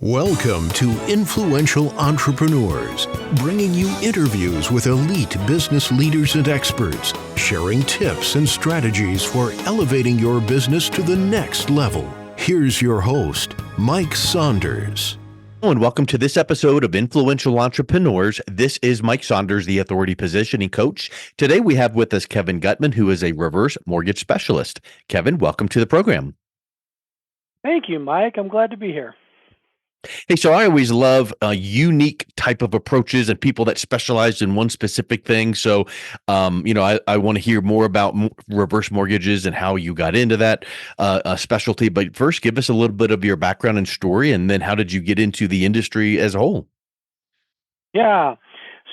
Welcome to Influential Entrepreneurs, bringing you interviews with elite business leaders and experts, sharing tips and strategies for elevating your business to the next level. Here's your host, Mike Saunders. Hello and welcome to this episode of Influential Entrepreneurs. This is Mike Saunders, the Authority Positioning Coach. Today we have with us Kevin Guttman, who is a reverse mortgage specialist. Kevin, welcome to the program. Thank you, Mike. I'm glad to be here. Hey, so I always love unique type of approaches and people that specialize in one specific thing. So, I want to hear more about reverse mortgages and how you got into that specialty. But first, give us a little bit of your background and story, and then how did you get into the industry as a whole? Yeah.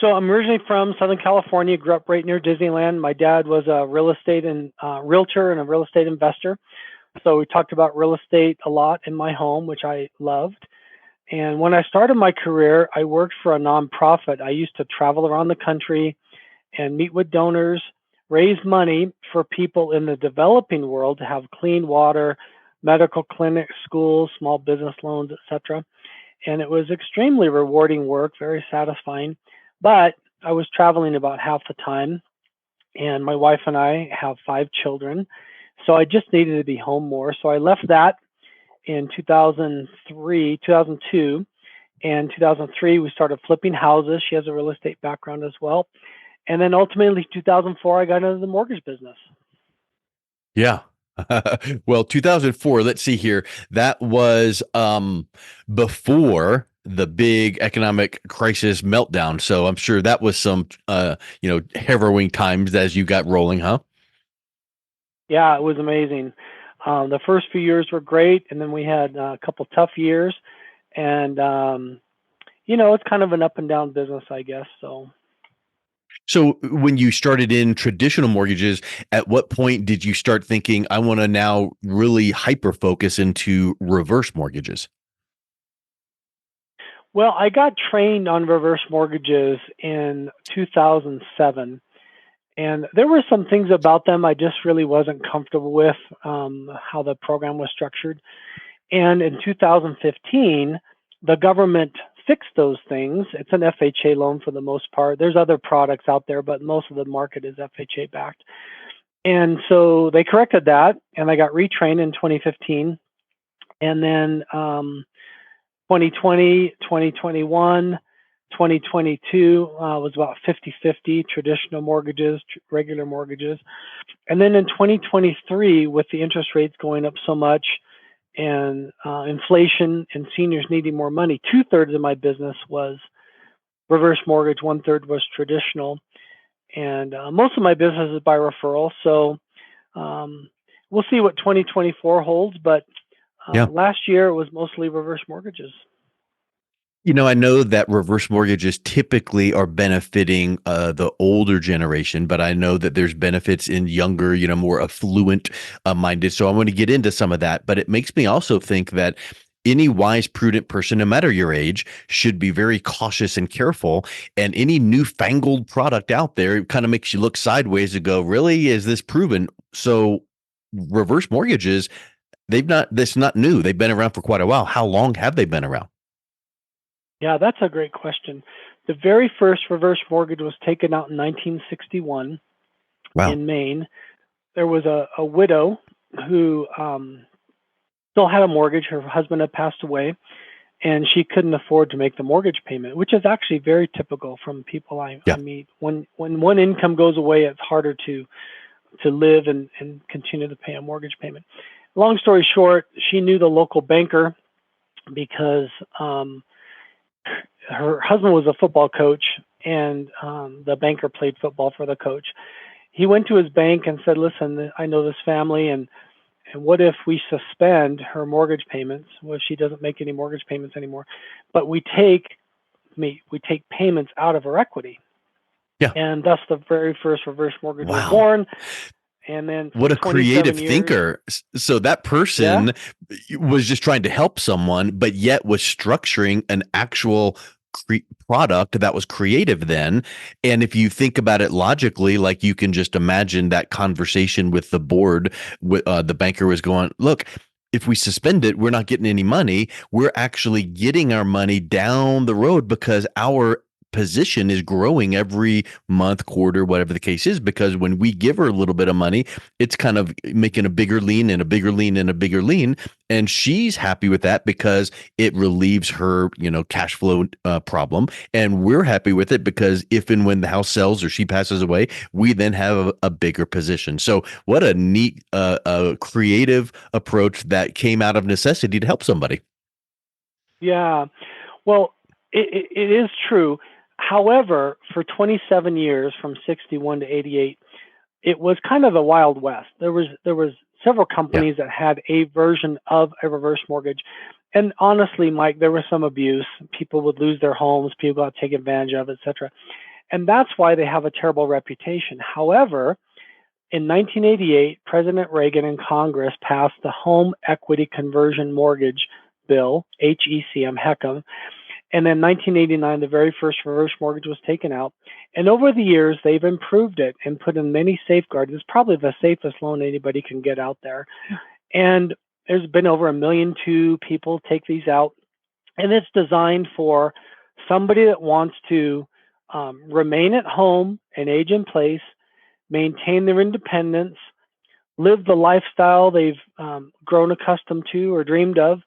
So I'm originally from Southern California, grew up right near Disneyland. My dad was a real estate and realtor and a real estate investor. So we talked about real estate a lot in my home, which I loved. And when I started my career, I worked for a nonprofit. I used to travel around the country and meet with donors, raise money for people in the developing world to have clean water, medical clinics, schools, small business loans, etc. And it was extremely rewarding work, very satisfying. But I was traveling about half the time, and my wife and I have 5 children. So I just needed to be home more. So I left that in 2002, and 2003 we started flipping houses. She has a real estate background as well. And then ultimately 2004 I got into the mortgage business. Yeah. Well, 2004, let's see here. That was before the big economic crisis meltdown. So I'm sure that was some harrowing times as you got rolling, huh? Yeah, it was amazing. The first few years were great, and then we had a couple tough years, and it's kind of an up and down business, I guess. So when you started in traditional mortgages, at what point did you start thinking, I want to now really hyper focus into reverse mortgages? Well, I got trained on reverse mortgages in 2007. And there were some things about them I just really wasn't comfortable with, how the program was structured. And in 2015, the government fixed those things. It's an FHA loan for the most part. There's other products out there, but most of the market is FHA backed. And so they corrected that, and I got retrained in 2015. And then 2020, 2021, 2022 was about 50-50 traditional mortgages, regular mortgages. And then in 2023, with the interest rates going up so much and inflation and seniors needing more money, 2/3 of my business was reverse mortgage, 1/3 was traditional. And most of my business is by referral. So we'll see what 2024 holds. But last year it was mostly reverse mortgages. I know that reverse mortgages typically are benefiting the older generation, but I know that there's benefits in younger, more affluent minded. So I want to get into some of that, but it makes me also think that any wise, prudent person, no matter your age, should be very cautious and careful. And any newfangled product out there kind of makes you look sideways and go, really, is this proven? So reverse mortgages, that's not new. They've been around for quite a while. How long have they been around? Yeah, that's a great question. The very first reverse mortgage was taken out in 1961 in Maine. There was a widow who still had a mortgage. Her husband had passed away, and she couldn't afford to make the mortgage payment, which is actually very typical from people I meet. When one income goes away, it's harder to live and continue to pay a mortgage payment. Long story short, she knew the local banker because her husband was a football coach, and the banker played football for the coach. He went to his bank and said, listen, I know this family, and what if we suspend her mortgage payments? Well, she doesn't make any mortgage payments anymore, but we take payments out of her equity. Yeah. And thus the very first reverse mortgage was born. And then what a creative thinker. So that person was just trying to help someone, but yet was structuring an actual product that was creative then. And if you think about it logically, like you can just imagine that conversation with the board, the banker was going, look, if we suspend it, we're not getting any money. We're actually getting our money down the road because our position is growing every month, quarter, whatever the case is. Because when we give her a little bit of money, it's kind of making a bigger lien and a bigger lien and a bigger lien. And she's happy with that because it relieves her, cash flow problem. And we're happy with it because if and when the house sells or she passes away, we then have a bigger position. So what a neat, creative approach that came out of necessity to help somebody. Yeah. Well, it is true. However, for 27 years, from 61 to 88, it was kind of the Wild West. There was several Yeah. companies that had a version of a reverse mortgage. And honestly, Mike, there was some abuse. People would lose their homes, people got taken advantage of, etc. And that's why they have a terrible reputation. However, in 1988, President Reagan and Congress passed the Home Equity Conversion Mortgage Bill, HECM, HECM. And then 1989, the very first reverse mortgage was taken out. And over the years, they've improved it and put in many safeguards. It's probably the safest loan anybody can get out there. And there's been over 1.2 million people take these out. And it's designed for somebody that wants to remain at home and age in place, maintain their independence, live the lifestyle they've grown accustomed to or dreamed of,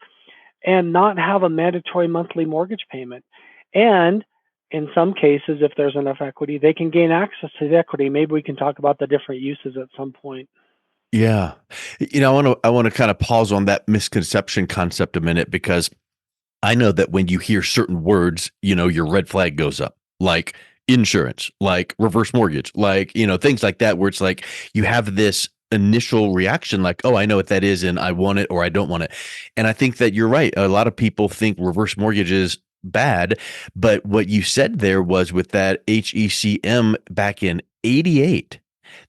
and not have a mandatory monthly mortgage payment. And in some cases, if there's enough equity, they can gain access to the equity. Maybe we can talk about the different uses at some point. Yeah. I want to kind of pause on that misconception concept a minute because I know that when you hear certain words, your red flag goes up, like insurance, like reverse mortgage, like, things like that, where it's like you have this initial reaction, like, oh, I know what that is and I want it or I don't want it. And I think that you're right. A lot of people think reverse mortgage is bad. But what you said there was with that HECM back in 88.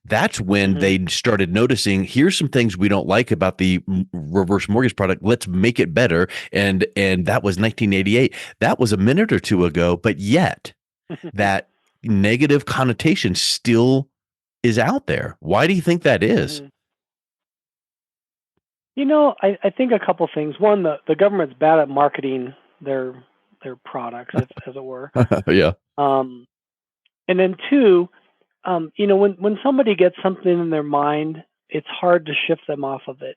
That's when Mm-hmm. they started noticing here's some things we don't like about the reverse mortgage product. Let's make it better. And that was 1988. That was a minute or two ago, but yet that negative connotation still is out there. Why do you think that is? Mm-hmm. I think a couple things. One, the government's bad at marketing their products, as it were. Yeah. Um, and then two, when somebody gets something in their mind, it's hard to shift them off of it.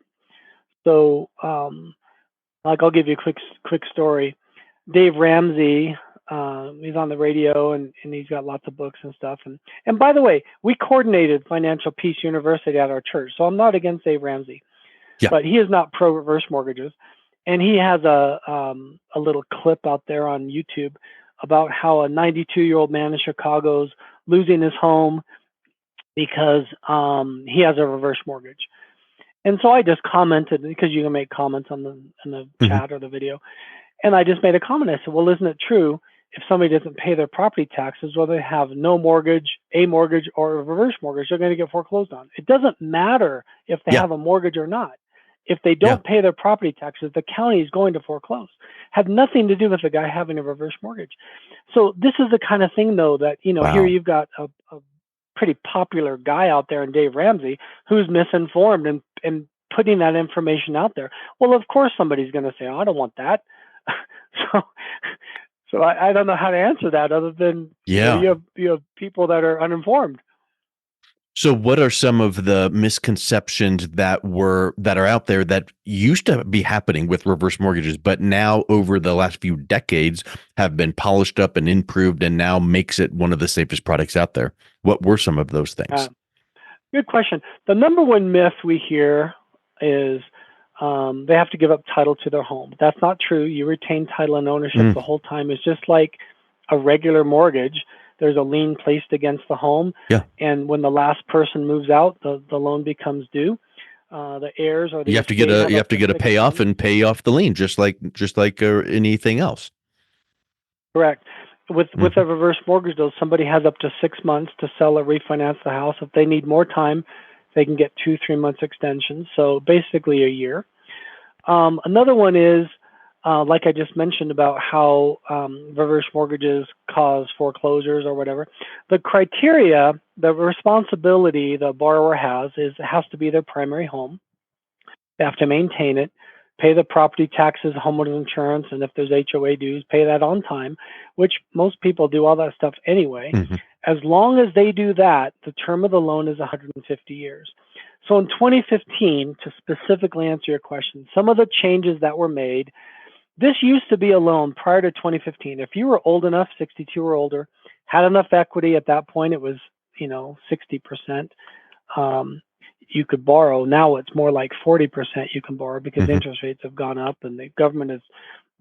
So, like, I'll give you a quick story. Dave Ramsey, he's on the radio and he's got lots of books and stuff. And by the way, we coordinated Financial Peace University at our church, so I'm not against Dave Ramsey, Yeah. but he is not pro reverse mortgages. And he has a little clip out there on YouTube about how a 92-year-old man in Chicago's losing his home because he has a reverse mortgage. And so I just commented, because you can make comments on the Mhm. chat or the video. And I just made a comment. I said, well, isn't it true if somebody doesn't pay their property taxes, whether they have no mortgage, a mortgage, or a reverse mortgage, they're going to get foreclosed on? It doesn't matter if they Yeah. have a mortgage or not. If they Yeah. don't pay their property taxes, the county is going to foreclose. Have nothing to do with the guy having a reverse mortgage. So this is the kind of thing, though, that, here Wow. you've got a pretty popular guy out there in Dave Ramsey who's misinformed and putting that information out there. Well, of course somebody's going to say, oh, I don't want that. so so I don't know how to answer that other than Yeah. you have people that are uninformed. So what are some of the misconceptions that are out there that used to be happening with reverse mortgages, but now over the last few decades have been polished up and improved and now makes it one of the safest products out there? What were some of those things? Good question. The number one myth we hear is they have to give up title to their home. That's not true. You retain title and ownership Mm, the whole time. It's just like a regular mortgage. There's a lien placed against the home, yeah. and when the last person moves out, the loan becomes due. The heirs or You the have to get estate a have you up have to to get a six payoff months. and pay off the lien just like anything else. Correct. With Hmm. a reverse mortgage, though, somebody has up to 6 months to sell or refinance the house. If they need more time, they can get 2 3 months extensions. So basically a year. Another one is, like I just mentioned about how reverse mortgages cause foreclosures or whatever. The criteria, the responsibility the borrower has is it has to be their primary home. They have to maintain it. pay the property taxes, homeowners insurance, and if there's HOA dues, pay that on time, which most people do all that stuff anyway. Mm-hmm. As long as they do that, the term of the loan is 150 years. So in 2015, to specifically answer your question, some of the changes that were made, this used to be a loan prior to 2015. If you were old enough, 62 or older, had enough equity at that point, it was, 60%. You could borrow. Now it's more like 40% you can borrow because Mm-hmm. interest rates have gone up and the government has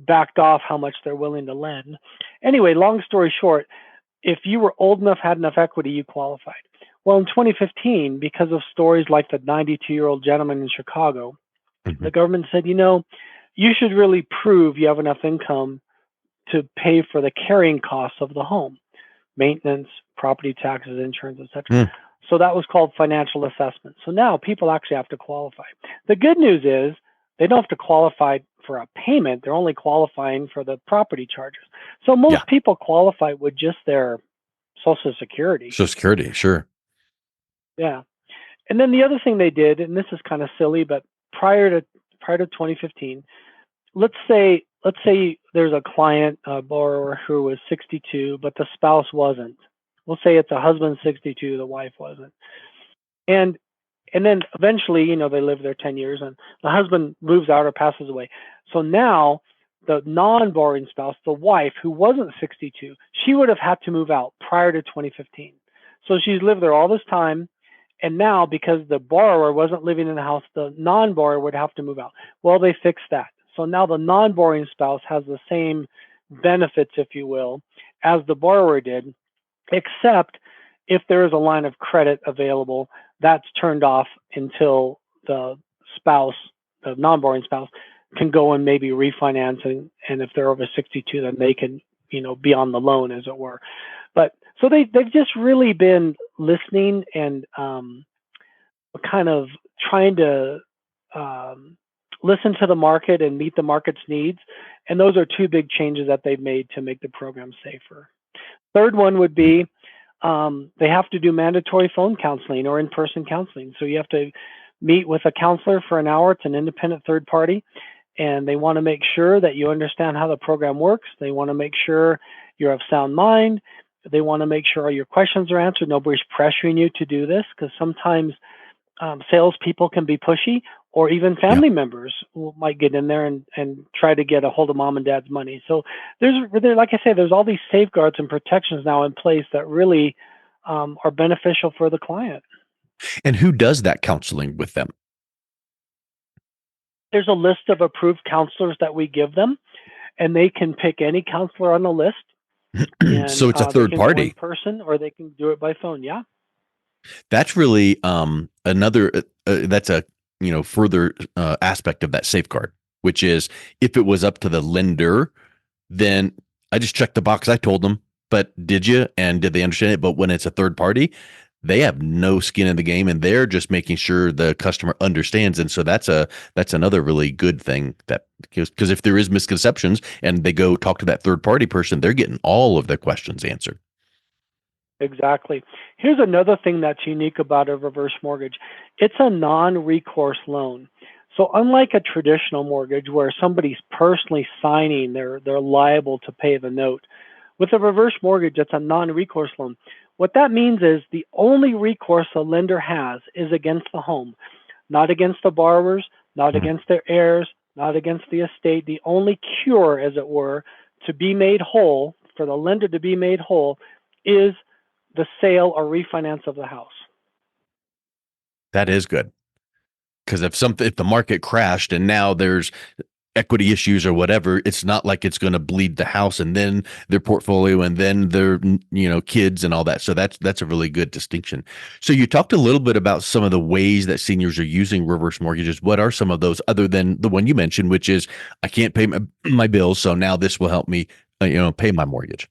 backed off how much they're willing to lend. Anyway, long story short, if you were old enough, had enough equity, you qualified. Well, in 2015, because of stories like the 92-year-old gentleman in Chicago, Mm-hmm. the government said, you should really prove you have enough income to pay for the carrying costs of the home, maintenance, property taxes, insurance, etc. Mm. So that was called financial assessment. So now people actually have to qualify. The good news is they don't have to qualify for a payment. They're only qualifying for the property charges. So most people qualify with just their Social Security. Social Security, sure. Yeah. And then the other thing they did, and this is kind of silly, but prior to 2015, let's say there's a client, a borrower who was 62, but the spouse wasn't. We'll say it's a husband 62, the wife wasn't. And then eventually, they live there 10 years and the husband moves out or passes away. So now the non-borrowing spouse, the wife who wasn't 62, she would have had to move out prior to 2015. So she's lived there all this time. And now, because the borrower wasn't living in the house, the non-borrower would have to move out. Well, they fixed that. So now the non-borrowing spouse has the same benefits, if you will, as the borrower did, except if there is a line of credit available, that's turned off until the spouse, the non-borrowing spouse, can go and maybe refinance. And if they're over 62, then they can, be on the loan, as it were. But so they've just really been listening and kind of trying to listen to the market and meet the market's needs. And those are two big changes that they've made to make the program safer. Third one would be they have to do mandatory phone counseling or in-person counseling. So you have to meet with a counselor for an hour. It's an independent third party. And they want to make sure that you understand how the program works. They want to make sure you're of sound mind. They want to make sure all your questions are answered. Nobody's pressuring you to do this, because sometimes salespeople can be pushy, or even family members might get in there and try to get a hold of mom and dad's money. So like I say, there's all these safeguards and protections now in place that really are beneficial for the client. And who does that counseling with them? There's a list of approved counselors that we give them, and they can pick any counselor on the list. And, so it's a third party in person, or they can do it by phone. Yeah. That's really another that's a further aspect of that safeguard, which is if it was up to the lender, then I just checked the box. I told them, but did you? And did they understand it? But when it's a third party, they have no skin in the game, and they're just making sure the customer understands. And so that's another really good thing, that because if there is misconceptions and they go talk to that third party person, they're getting all of their questions answered. Exactly. Here's another thing that's unique about a reverse mortgage. It's a non-recourse loan. So unlike a traditional mortgage where somebody's personally signing, they're liable to pay the note. With a reverse mortgage, it's a non-recourse loan. What that means is the only recourse a lender has is against the home, not against the borrowers, not against their heirs, not against the estate. The only cure, as it were, to be made whole, for the lender to be made whole, is the sale or refinance of the house. That is good, because if the market crashed and now there's equity issues or whatever, it's not like it's going to bleed the house and then their portfolio and then their kids and all that. So that's a really good distinction. So you talked a little bit about some of the ways that seniors are using reverse mortgages. What are some of those other than the one you mentioned, which is I can't pay my bills, so now this will help me pay my mortgage?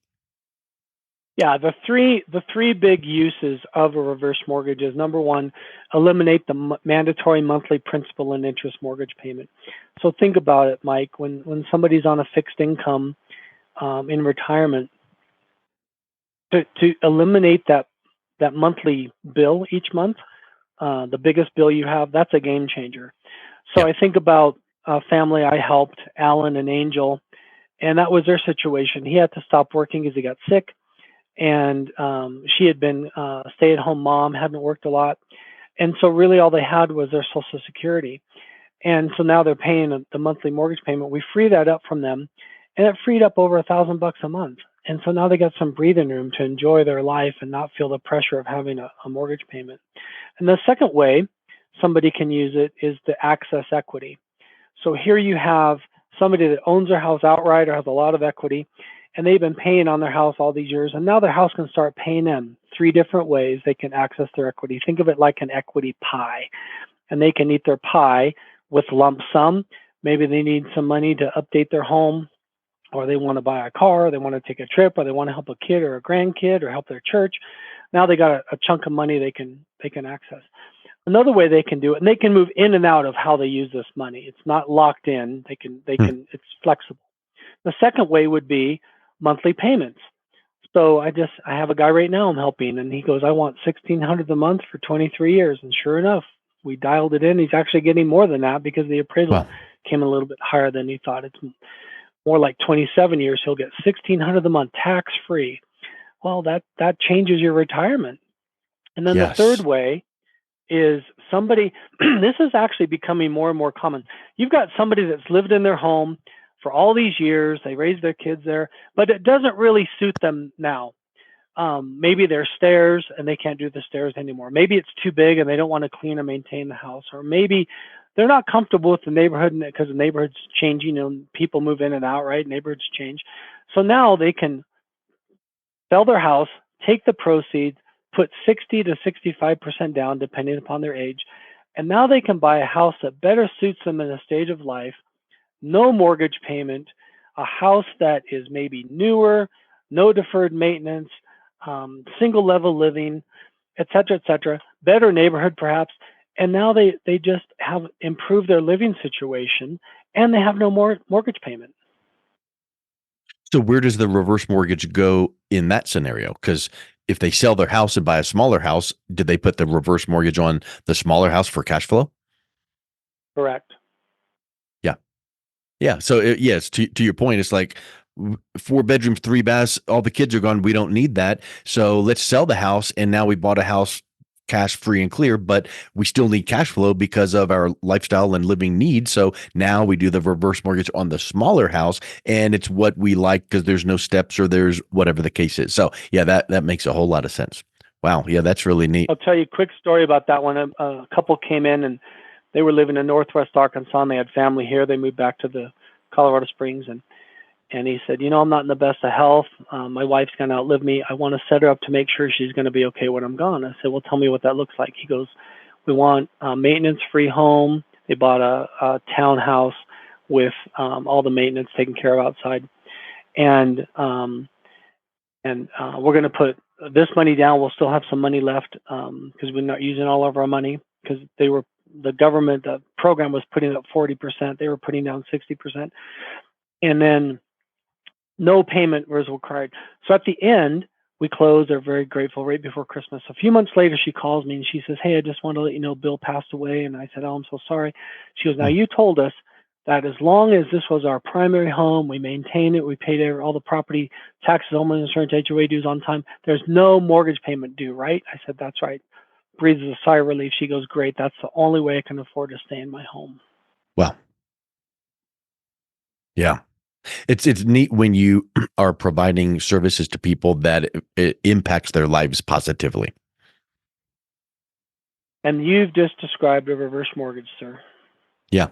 Yeah, the three big uses of a reverse mortgage is, number one, eliminate the mandatory monthly principal and interest mortgage payment. So think about it, Mike. When somebody's on a fixed income in retirement, to eliminate that monthly bill each month, the biggest bill you have, that's a game changer. So I think about family I helped, Alan and Angel, and that was their situation. He had to stop working because he got sick, and she had been a stay-at-home mom, hadn't worked a lot, and so really all they had was their Social Security. And so now they're paying the monthly mortgage payment. We free that up from them, and it freed up over $1,000 a month. And so now they got some breathing room to enjoy their life and not feel the pressure of having a mortgage payment. And the second way somebody can use it is to access equity. So here you have somebody that owns their house outright or has a lot of equity, and they've been paying on their house all these years, and now their house can start paying them. 3 different ways they can access their equity. Think of it like an equity pie, and they can eat their pie with lump sum. Maybe they need some money to update their home, or they want to buy a car, or they want to take a trip, or they want to help a kid or a grandkid or help their church. Now they got a chunk of money they can access. Another way they can do it, and they can move in and out of how they use this money. It's not locked in. It's flexible. The second way would be monthly payments. So I have a guy right now I'm helping, and he goes, I want $1,600 a month for 23 years. And sure enough, we dialed it in. He's actually getting more than that because the appraisal Wow. came a little bit higher than he thought. It's more like 27 years. He'll get $1,600 a month tax free. Well, that changes your retirement. And then the third Yes. way is somebody, this is actually becoming more and more common. You've got somebody that's lived in their home for all these years, they raised their kids there, but it doesn't really suit them now. Maybe there's stairs and they can't do the stairs anymore. Maybe it's too big and they don't want to clean and maintain the house, or maybe they're not comfortable with the neighborhood because the neighborhood's changing and people move in and out, right? Neighborhoods change. So now they can sell their house, take the proceeds, put 60 to 65% down, depending upon their age. And now they can buy a house that better suits them in a stage of life, no mortgage payment, a house that is maybe newer, no deferred maintenance, single level living, et cetera, better neighborhood perhaps. And now they just have improved their living situation and they have no more mortgage payment. So where does the reverse mortgage go in that scenario? Because if they sell their house and buy a smaller house, did they put the reverse mortgage on the smaller house for cash flow? Correct. Yeah. Yeah. So yes, to your point, it's like 4 bedrooms, 3 baths, all the kids are gone. We don't need that. So let's sell the house. And now we bought a house cash free and clear, but we still need cash flow because of our lifestyle and living needs. So now we do the reverse mortgage on the smaller house, and it's what we like because there's no steps or there's whatever the case is. So yeah, that makes a whole lot of sense. Wow. Yeah, that's really neat. I'll tell you a quick story about that one. A couple came in and they were living in Northwest Arkansas and they had family here. They moved back to the Colorado Springs, and he said, I'm not in the best of health. My wife's going to outlive me. I want to set her up to make sure she's going to be okay when I'm gone. I said, well, tell me what that looks like. He goes, we want a maintenance-free home. They bought a townhouse with all the maintenance taken care of outside. And we're going to put this money down. We'll still have some money left because we're not using all of our money because the government, the program was putting up 40%. They were putting down 60%. And then no payment was required. So at the end, we closed. They're very grateful right before Christmas. A few months later, she calls me and she says, hey, I just want to let you know Bill passed away. And I said, oh, I'm so sorry. She goes, now you told us that as long as this was our primary home, we maintained it, we paid all the property taxes, homeowners insurance, HOA dues on time, there's no mortgage payment due, right? I said, that's right. Breathes a sigh of relief. She goes, great. That's the only way I can afford to stay in my home. Wow. Yeah. It's neat when you are providing services to people that it impacts their lives positively. And you've just described a reverse mortgage, sir. Yeah.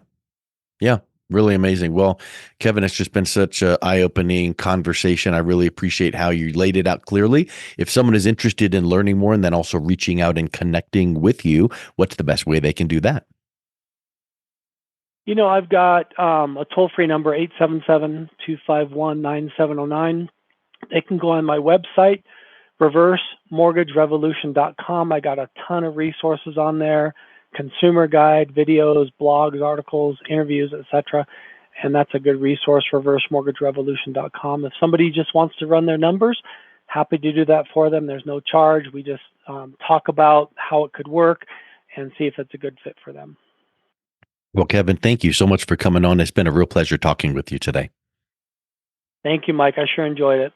Yeah. Really amazing. Well, Kevin, it's just been such an eye-opening conversation. I really appreciate how you laid it out clearly. If someone is interested in learning more and then also reaching out and connecting with you, what's the best way they can do that? I've got a toll-free number, 877-251-9709. They can go on my website, reversemortgagerevolution.com. I got a ton of resources on there, consumer guide, videos, blogs, articles, interviews, etc. And that's a good resource, reversemortgagerevolution.com. If somebody just wants to run their numbers, happy to do that for them. There's no charge. We just talk about how it could work and see if it's a good fit for them. Well, Kevin, thank you so much for coming on. It's been a real pleasure talking with you today. Thank you, Mike. I sure enjoyed it.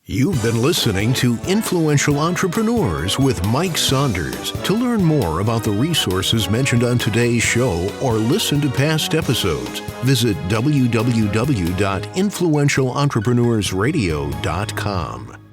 You've been listening to Influential Entrepreneurs with Mike Saunders. To learn more about the resources mentioned on today's show or listen to past episodes, visit www.influentialentrepreneurssradio.com.